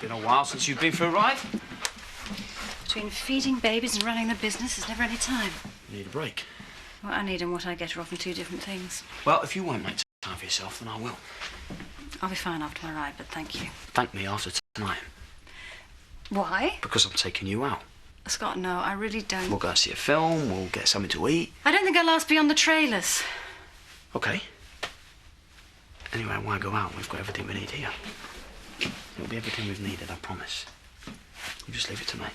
Been a while since you've been for a ride. Between feeding babies and running the business, there's never any time. You need a break. What I need and what I get are often two different things. Well, if you won't make time for yourself, then I will. I'll be fine after my ride, but thank you. Thank me after tonight. Why? Because I'm taking you out. Scott, no, I really don't. We'll go see a film, we'll get something to eat. I don't think I'll last beyond the trailers. OK. Anyway, why go out? We've got everything we need here. It'll be everything we've needed, I promise. You just leave it to me.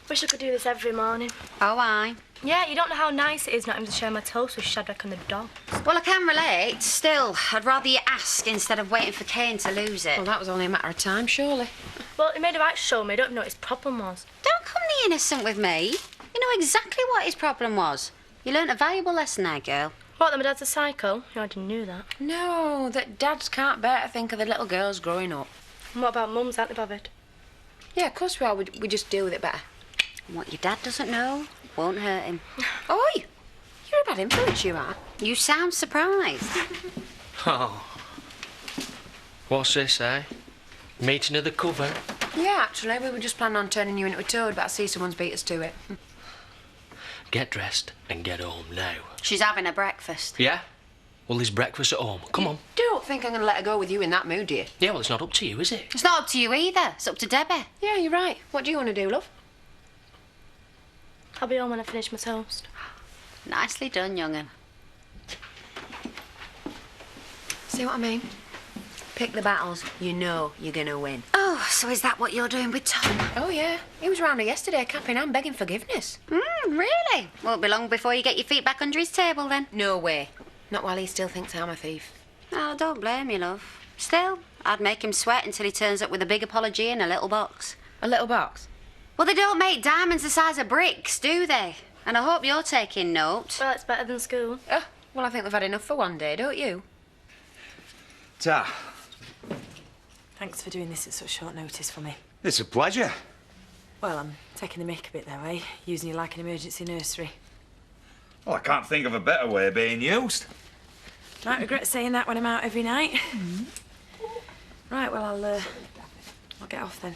Wish I could do this every morning. Oh, aye. Yeah, you don't know how nice it is not having to share my toast with Shadrach and the dog. Well, I can relate. Still, I'd rather you ask instead of waiting for Kane to lose it. Well, that was only a matter of time, surely. Well, he made a right show me. I don't even know what his problem was. Don't come the innocent with me. You know exactly what his problem was. You learnt a valuable lesson there, girl. What, that my dad's a psycho? You already knew that. No, that dads can't bear to think of the little girls growing up. And what about mums? Aren't they bothered? Yeah, of course we are. We just deal with it better. And what your dad doesn't know won't hurt him. Oi! You're a bad influence, you are. You sound surprised. Oh. What's this, eh? Meeting of the coven? Yeah, actually, we were just planning on turning you into a toad, but I see someone's beat us to it. Get dressed and get home now. She's having a breakfast. Yeah? Well, there's breakfast at home. Come on. Don't think I'm going to let her go with you in that mood, dear. Yeah, well, it's not up to you, is it? It's not up to you either. It's up to Debbie. Yeah, you're right. What do you want to do, love? I'll be home when I finish my toast. Nicely done, young'un. See what I mean? Pick the battles you know you're going to win. Oh, so is that what you're doing with Tom? Oh, yeah. He was round here yesterday, capping and begging forgiveness. Really? Won't be long before you get your feet back under his table, then. No way. Not while he still thinks I'm a thief. Oh, don't blame you, love. Still, I'd make him sweat until he turns up with a big apology in a little box. A little box? Well, they don't make diamonds the size of bricks, do they? And I hope you're taking note. Well, it's better than school. Oh, well, I think we've had enough for one day, don't you? Ta. Thanks for doing this at such short notice for me. It's a pleasure. Well, I'm taking the mick a bit that way, using you like an emergency nursery. Well, I can't think of a better way of being used. Might regret saying that when I'm out every night. Right, well, I'll get off then.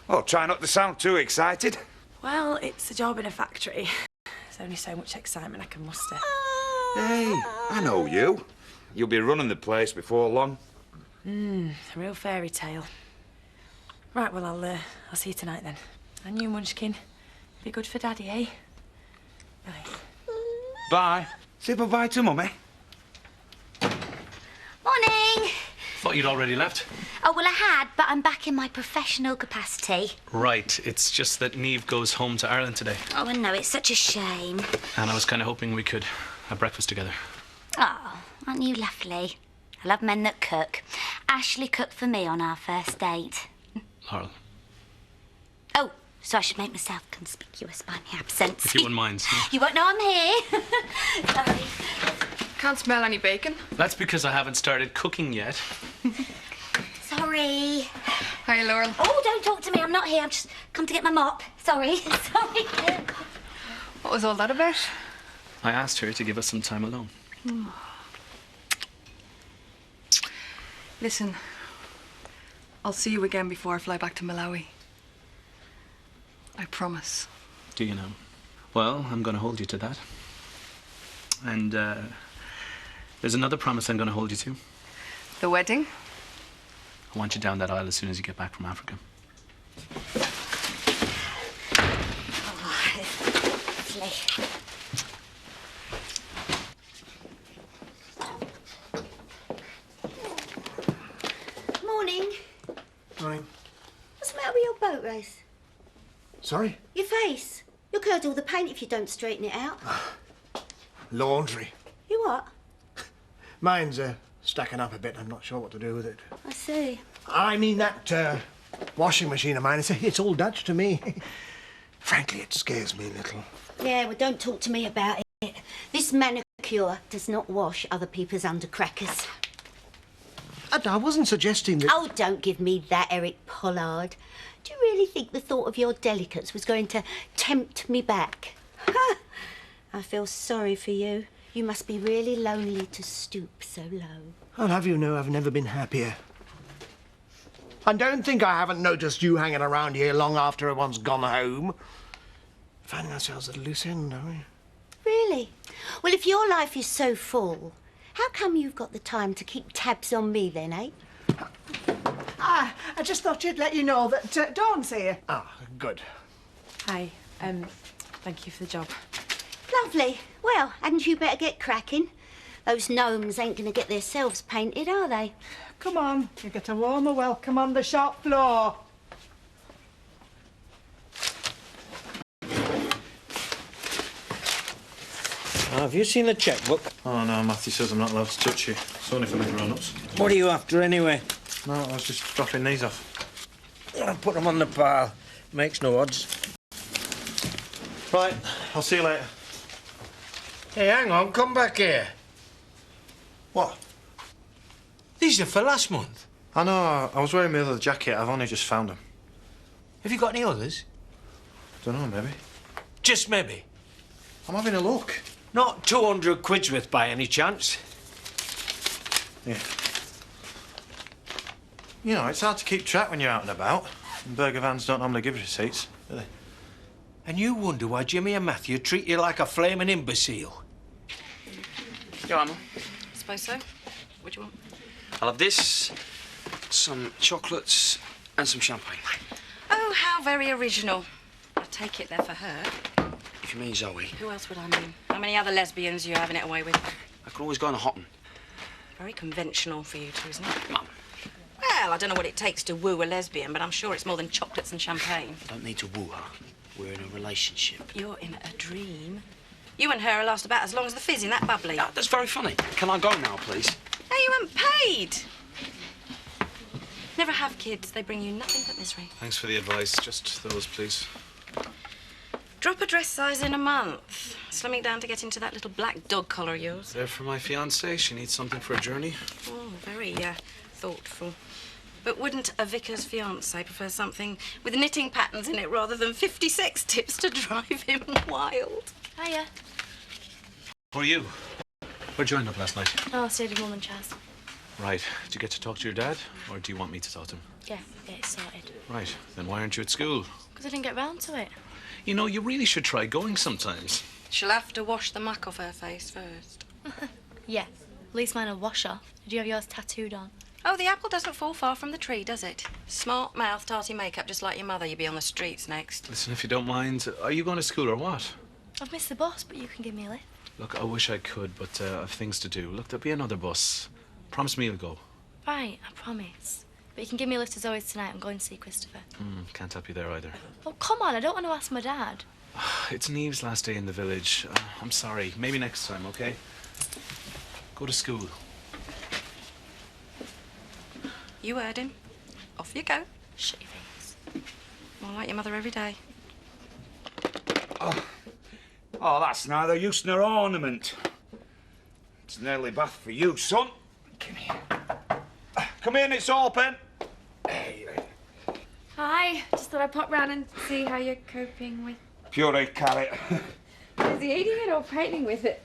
Well, try not to sound too excited. Well, it's a job in a factory. There's only so much excitement I can muster. Hey, I know you. You'll be running the place before long. A real fairy tale. Right, well, I'll see you tonight then. And you, Munchkin. Be good for Daddy, eh? Bye. Bye. Say bye-bye to Mummy. Morning. Thought you'd already left. Oh, well, I had, but I'm back in my professional capacity. Right, it's just that Niamh goes home to Ireland today. Oh, no, it's such a shame. And I was kind of hoping we could have breakfast together. Oh, aren't you lovely? I love men that cook. Ashley cooked for me on our first date. Laurel, Oh, so I should make myself conspicuous by my absence. if you wouldn't mind. You won't know I'm here. Sorry. Can't smell any bacon. That's because I haven't started cooking yet. Sorry. Hi, Laurel. Oh, don't talk to me. I'm not here. I've just come to get my mop. Sorry. Sorry. What was all that about? I asked her to give us some time alone. Listen, I'll see you again before I fly back to Malawi. I promise. Do you know? Well, I'm going to hold you to that. And there's another promise I'm going to hold you to. The wedding? I want you down that aisle as soon as you get back from Africa. Oh, lovely. Morning. Morning. What's the matter with your boat race? Sorry? Your face. You'll curd all the paint if you don't straighten it out. Laundry. You what? Mine's stacking up a bit. I'm not sure what to do with it. I see. I mean, that washing machine of mine, it's all Dutch to me. Frankly, it scares me a little. Yeah, well, don't talk to me about it. This manicure does not wash other people's undercrackers. I wasn't suggesting that... Oh, don't give me that, Eric Pollard. Do you really think the thought of your delicates was going to tempt me back? Ha! I feel sorry for you. You must be really lonely to stoop so low. I'll have you know I've never been happier. And don't think I haven't noticed you hanging around here long after everyone's gone home. Finding ourselves at a loose end, are we? Really? Well, if your life is so full, how come you've got the time to keep tabs on me then, eh? I just thought you'd let you know that Dawn's here. Ah, good. Hi. Thank you for the job. Lovely. Well, hadn't you better get cracking? Those gnomes ain't going to get themselves painted, are they? Come on, you get a warmer welcome on the shop floor. Have you seen the checkbook? Oh, no, Matthew says I'm not allowed to touch it. It's only for the grown-ups. What are you after, anyway? No, I was just dropping these off. I'll put them on the pile. Makes no odds. Right, I'll see you later. Hey, hang on, come back here. What? These are for last month. I know, I was wearing my other jacket. I've only just found them. Have you got any others? Don't know, maybe. Just maybe. I'm having a look. Not 200 quid's worth by any chance? Yeah. You know, it's hard to keep track when you're out and about. And burger vans don't normally give receipts, do they? And you wonder why Jimmy and Matthew treat you like a flaming imbecile. Go on, Mum. I suppose so. What do you want? I'll have this, some chocolates, and some champagne. Oh, how very original. I take it they're for her. If you mean Zoe. Who else would I mean? How many other lesbians are you having it away with? I could always go on a hot one. Very conventional for you two, isn't it? Mum. Well, I don't know what it takes to woo a lesbian, but I'm sure it's more than chocolates and champagne. I don't need to woo her. We're in a relationship. You're in a dream. You and her will last about as long as the fizz in that bubbly. That's very funny. Can I go now, please? No, you haven't paid. Never have kids. They bring you nothing but misery. Thanks for the advice. Just those, please. Drop a dress size in a month. Slimming down to get into that little black dog collar of yours. They're for my fiancée. She needs something for a journey. Oh, very thoughtful. But wouldn't a vicar's fiancé prefer something with knitting patterns in it rather than 56 tips to drive him wild? Hiya. Who are you? Where'd you end up last night? Oh, I stayed with Mum and Chaz. Right. Did you get to talk to your dad? Or do you want me to talk to him? Yeah, it's sorted. Right. Then why aren't you at school? Because I didn't get round to it. You know, you really should try going sometimes. She'll have to wash the muck off her face first. Yeah. At least mine will wash off. Did you have yours tattooed on? Oh, the apple doesn't fall far from the tree, does it? Smart mouth, tarty makeup, just like your mother. You'll be on the streets next. Listen, if you don't mind, are you going to school or what? I've missed the bus, but you can give me a lift. Look, I wish I could, but I've things to do. Look, there'll be another bus. Promise me you'll go. Right, I promise. But you can give me a lift to Zoe's tonight. I'm going to see Christopher. Can't help you there either. Oh, come on. I don't want to ask my dad. It's Neve's last day in the village. I'm sorry. Maybe next time, okay? Go to school. You heard him. Off you go. Shut your face. More like your mother every day. Oh, that's neither use nor ornament. It's an early bath for you, son. Come here. Come in, it's open. Hi, just thought I'd pop round and see how you're coping with... Puree carrot. Is he eating it or painting with it?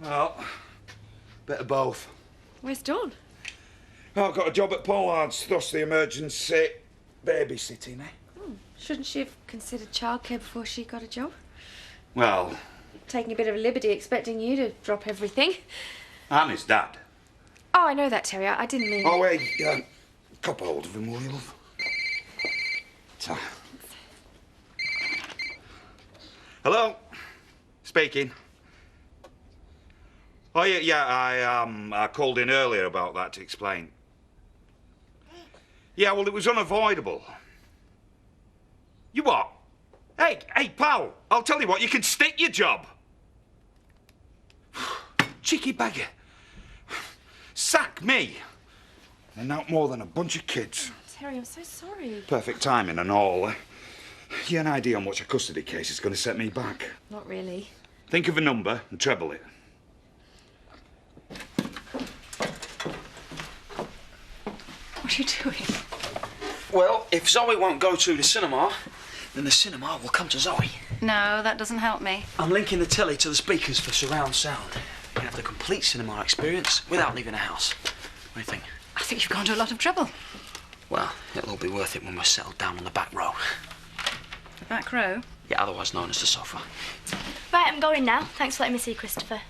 Well, bit of both. Where's Dawn? Oh, I've got a job at Pollard's, thus the emergency babysitting, eh? Shouldn't she have considered childcare before she got a job? Well, Taking a bit of a liberty expecting you to drop everything. I'm his dad. Oh, I know that, Terry. I didn't mean... Oh, wait, cup hold of him, will you, love? Ta. Hello? Speaking. Oh, yeah, I called in earlier about that to explain. Yeah, well, it was unavoidable. You what? Hey, pal, I'll tell you what, you can stick your job. Cheeky bagger. Sack me. They're not more than a bunch of kids. Terry, I'm so sorry. Perfect timing and all. You an idea on what a custody case is going to set me back? Not really. Think of a number and treble it. What are you doing? Well, if Zoe won't go to the cinema, then the cinema will come to Zoe. No, that doesn't help me. I'm linking the telly to the speakers for surround sound. You can have the complete cinema experience without leaving the house. What do you think? I think you've gone to a lot of trouble. Well, it'll all be worth it when we're settled down on the back row. The back row? Yeah, otherwise known as the sofa. Right, I'm going now. Thanks for letting me see Christopher.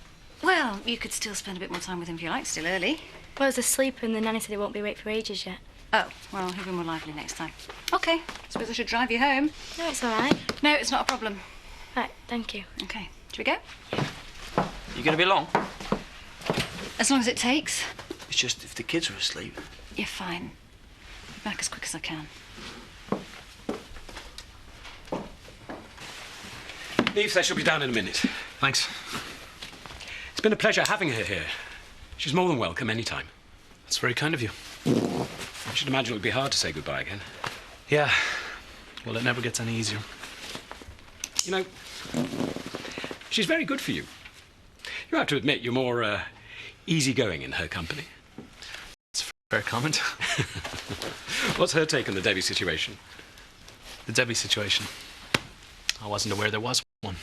Well, you could still spend a bit more time with him if you like, still early. Well, I was asleep and the nanny said he won't be awake for ages yet. Oh, well, he'll be more lively next time. OK, suppose I should drive you home. No, it's all right. No, it's not a problem. Right, thank you. OK, should we go? You gonna be long? As long as it takes. It's just if the kids are asleep. You're fine. Back as quick as I can. Eve says she'll be down in a minute. Thanks. It's been a pleasure having her here. She's more than welcome any time. That's very kind of you. I should imagine it would be hard to say goodbye again. Yeah. Well, it never gets any easier. You know, she's very good for you. You have to admit you're more easygoing in her company. It's a fair comment. What's her take on the Debbie situation? The Debbie situation? I wasn't aware there was one.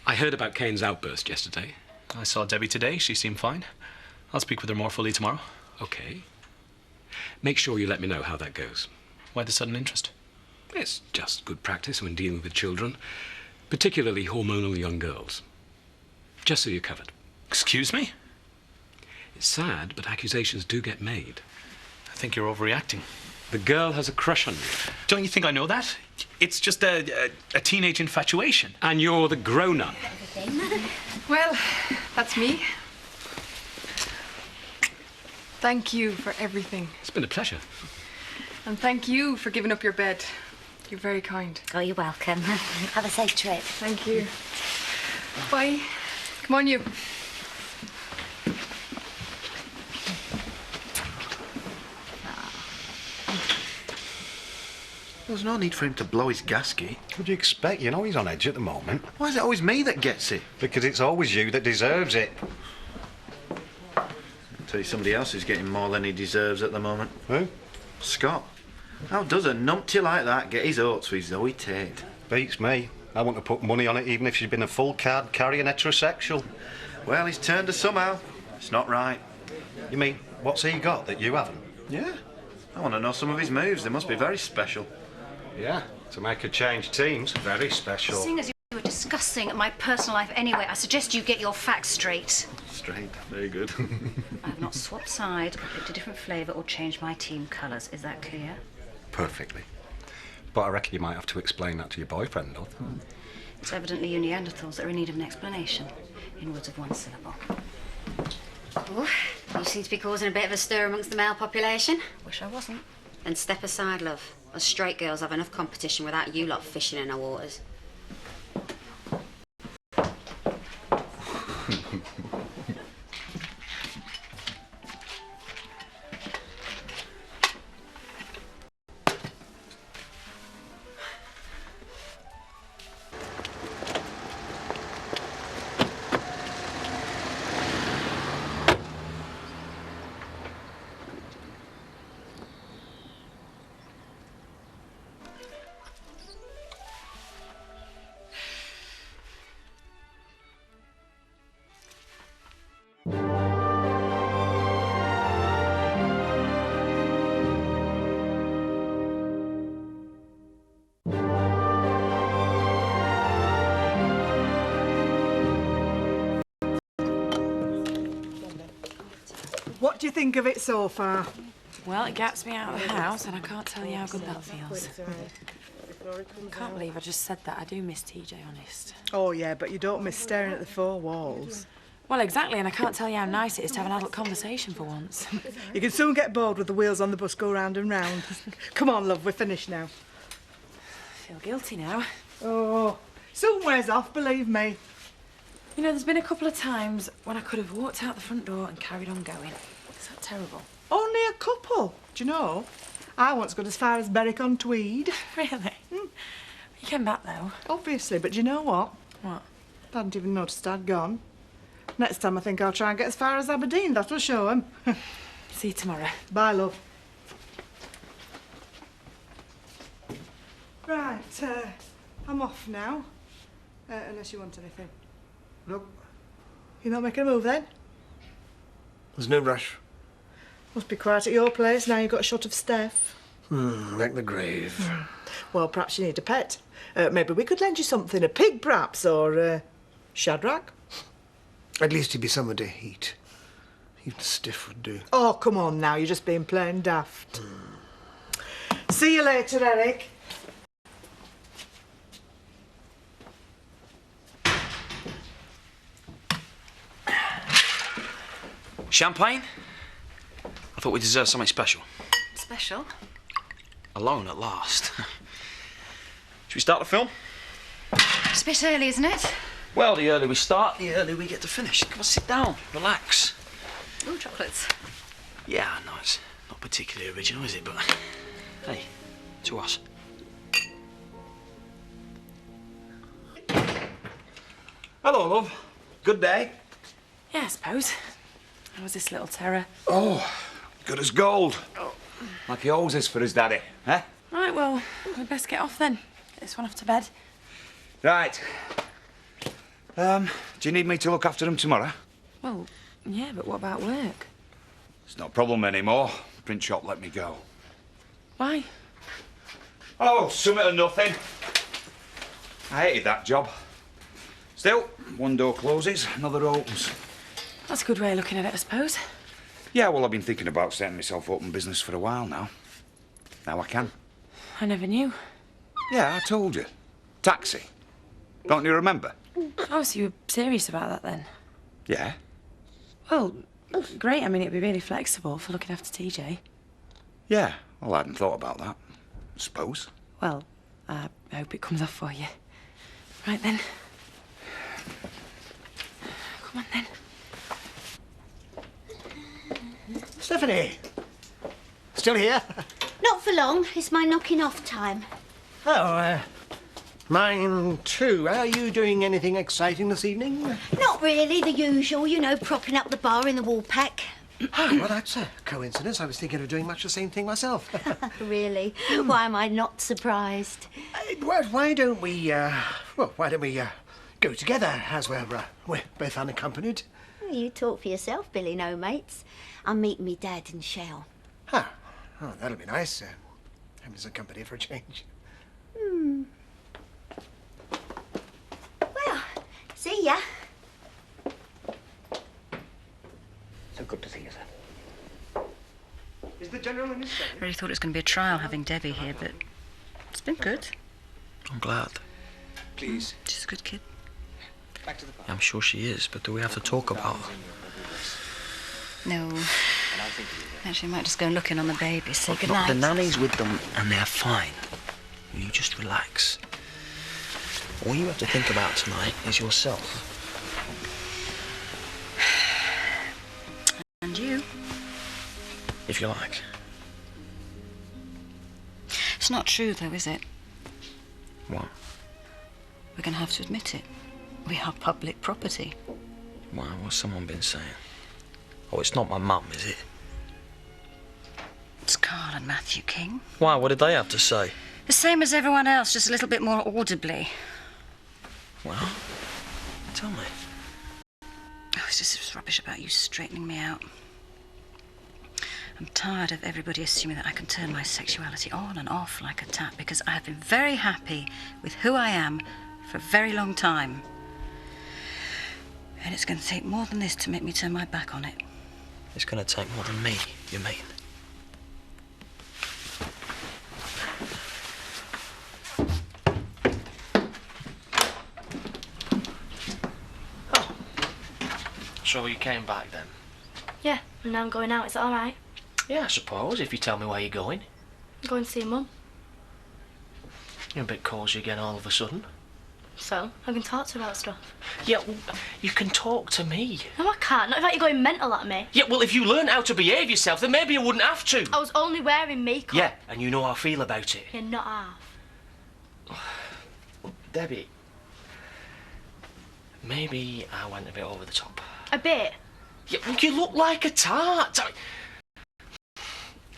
I heard about Kane's outburst yesterday. I saw Debbie today. She seemed fine. I'll speak with her more fully tomorrow. OK. Make sure you let me know how that goes. Why the sudden interest? It's just good practice when dealing with children, particularly hormonal young girls. Just so you're covered. Excuse me? It's sad, but accusations do get made. I think you're overreacting. The girl has a crush on you. Don't you think I know that? It's just a teenage infatuation. And you're the grown-up. Well, that's me. Thank you for everything. It's been a pleasure. And thank you for giving up your bed. You're very kind. Oh, you're welcome. Have a safe trip. Thank you. Bye. Come on, you. There's no need for him to blow his gasket. What do you expect? You know he's on edge at the moment. Why is it always me that gets it? Because it's always you that deserves it. I'll tell you somebody else who's getting more than he deserves at the moment. Who? Scott. How does a numpty like that get his oats with Zoe Tate? Beats me. I wouldn't have put money on it even if she'd been a full card carrying heterosexual. Well, he's turned her somehow. It's not right. You mean, what's he got that you haven't? Yeah. I want to know some of his moves. They must be very special. Yeah, to make her change teams, very special. Seeing as you were discussing my personal life anyway, I suggest you get your facts straight. Straight. Very good. I have not swapped side, or picked a different flavour, or changed my team colours. Is that clear? Perfectly. But I reckon you might have to explain that to your boyfriend, though. It's evidently you Neanderthals that are in need of an explanation, in words of one syllable. Oh, you seem to be causing a bit of a stir amongst the male population. Wish I wasn't. Then step aside, love. Us straight girls have enough competition without you lot fishing in our waters. What do you think of it so far? Well, it gets me out of the house, and I can't tell you how good that feels. I can't believe I just said that. I do miss TJ, honest. Oh, yeah, but you don't miss staring at the four walls. Well, exactly, and I can't tell you how nice it is to have an adult conversation for once. You can soon get bored with the wheels on the bus go round and round. Come on, love, we're finished now. I feel guilty now. Oh, soon wears off, believe me. You know, there's been a couple of times when I could have walked out the front door and carried on going. Is that terrible? Only a couple, do you know? I once got as far as Berwick-on-Tweed. Really? You came back, though. Obviously, but do you know what? What? I hadn't even noticed I'd gone. Next time I think I'll try and get as far as Aberdeen. That'll show 'em. See you tomorrow. Bye, love. Right, I'm off now. Unless you want anything. Look, You're not making a move then? There's no rush. Must be quiet at your place now you've got a shot of Steph. Like the grave. Well, perhaps you need a pet. Maybe we could lend you something. A pig, perhaps, or Shadrach. At least he'd be someone to eat. Even stiff would do. Oh, come on now. You're just being plain daft. See you later, Eric. Champagne? I thought we deserved something special. Special? Alone at last. Should we start the film? It's a bit early, isn't it? Well, the earlier we start, the earlier we get to finish. Come on, sit down, relax. Oh, chocolates. Yeah, I know it's not particularly original, is it? But hey, to us. Hello, love. Good day. Yeah, I suppose. How was this little terror? Oh, good as gold. Like he always is for his daddy, eh? Right, well, we'd best get off then. Get this one off to bed. Right. Do you need me to look after him tomorrow? Well, yeah, but what about work? It's not a problem anymore. Print shop let me go. Why? Oh, summit or nothing. I hated that job. Still, one door closes, another opens. That's a good way of looking at it, I suppose. Yeah, well, I've been thinking about setting myself up in business for a while now. Now I can. I never knew. Yeah, I told you. Taxi. Don't you remember? Oh, so you were serious about that then? Yeah. Well, great. I mean, it'd be really flexible for looking after TJ. Yeah, well, I hadn't thought about that. I suppose. Well, I hope it comes off for you. Right then. Come on then. Stephanie! Still here? Not for long. It's my knocking off time. Oh, mine too. Are you doing anything exciting this evening? Not really. The usual, you know, propping up the bar in the wall pack. Ah, well, that's a coincidence. I was thinking of doing much the same thing myself. Really? Why am I not surprised? Why don't we go together as we're both unaccompanied? You talk for yourself, Billy, no mates. I'm meeting me dad and Shell. Huh. Oh, that'll be nice. Having some company for a change. Well, see ya. So good to see you, sir. Is the General in his study? I really thought it was going to be a trial having Debbie here, but it's been good. I'm glad. Please. She's a good kid. Back to the bar. Yeah, I'm sure she is, but do we have to talk about her? No. Actually, I might just go and look in on the baby. Say Look, goodnight. the nanny's with them and they're fine. You just relax. All you have to think about tonight is yourself. And you? If you like. It's not true, though, is it? What? We're going to have to admit it. We are public property. Why? What's someone been saying? Oh, it's not my mum, is it? It's Carl and Matthew King. Why? What did they have to say? The same as everyone else, just a little bit more audibly. Well, tell me. Oh, it's just this rubbish about you straightening me out. I'm tired of everybody assuming that I can turn my sexuality on and off like a tap because I have been very happy with who I am for a very long time. And it's going to take more than this to make me turn my back on it. It's going to take more than me, you mean? So you came back then? Yeah, and now I'm going out. Is that all right? Yeah, I suppose, if you tell me where you're going. I'm going to see Mum. You're a bit cosy again all of a sudden. So, I can talk to her about stuff. Yeah, well, you can talk to me. No, I can't. Not if like you're going mental at me. Yeah, well, if you learned how to behave yourself, then maybe you wouldn't have to. I was only wearing makeup. Yeah, and you know how I feel about it. Yeah, not half. Debbie, maybe I went a bit over the top. A bit? Yeah, well, you look like a tart.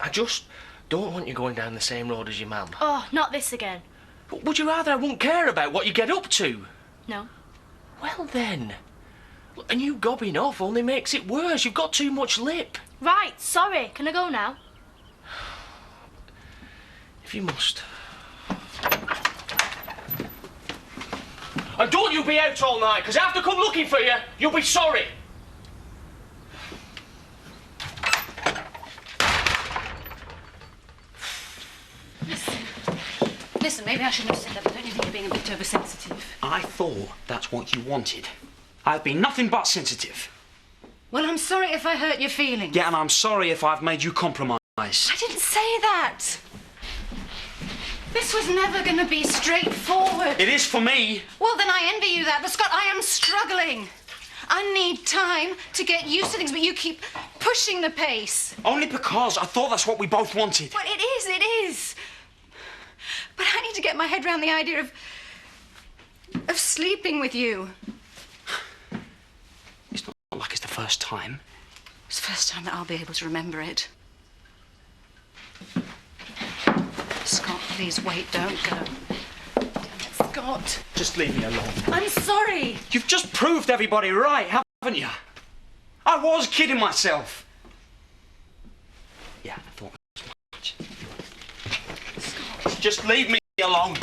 I just don't want you going down the same road as your mum. Oh, not this again. Would you rather I wouldn't care about what you get up to? No. Well then, And you gobbing off only makes it worse. You've got too much lip. Right, sorry. Can I go now? If you must. And don't you be out all night, because I have to come looking for you. You'll be sorry. Listen, maybe I shouldn't have said that, but don't you think you're being a bit oversensitive? I thought that's what you wanted. I've been nothing but sensitive. Well, I'm sorry if I hurt your feelings. Yeah, and I'm sorry if I've made you compromise. I didn't say that. This was never going to be straightforward. It is for me. Well, then I envy you that. But, Scott, I am struggling. I need time to get used to things, but you keep pushing the pace. Only because I thought that's what we both wanted. Well, it is. But I need to get my head around the idea of sleeping with you. It's not like it's the first time. It's the first time that I'll be able to remember it. Scott, please wait, don't go. Damn it, Scott. Just leave me alone. I'm sorry. You've just proved everybody right, haven't you? I was kidding myself. Yeah, I thought as much. Scott. Just leave me alone.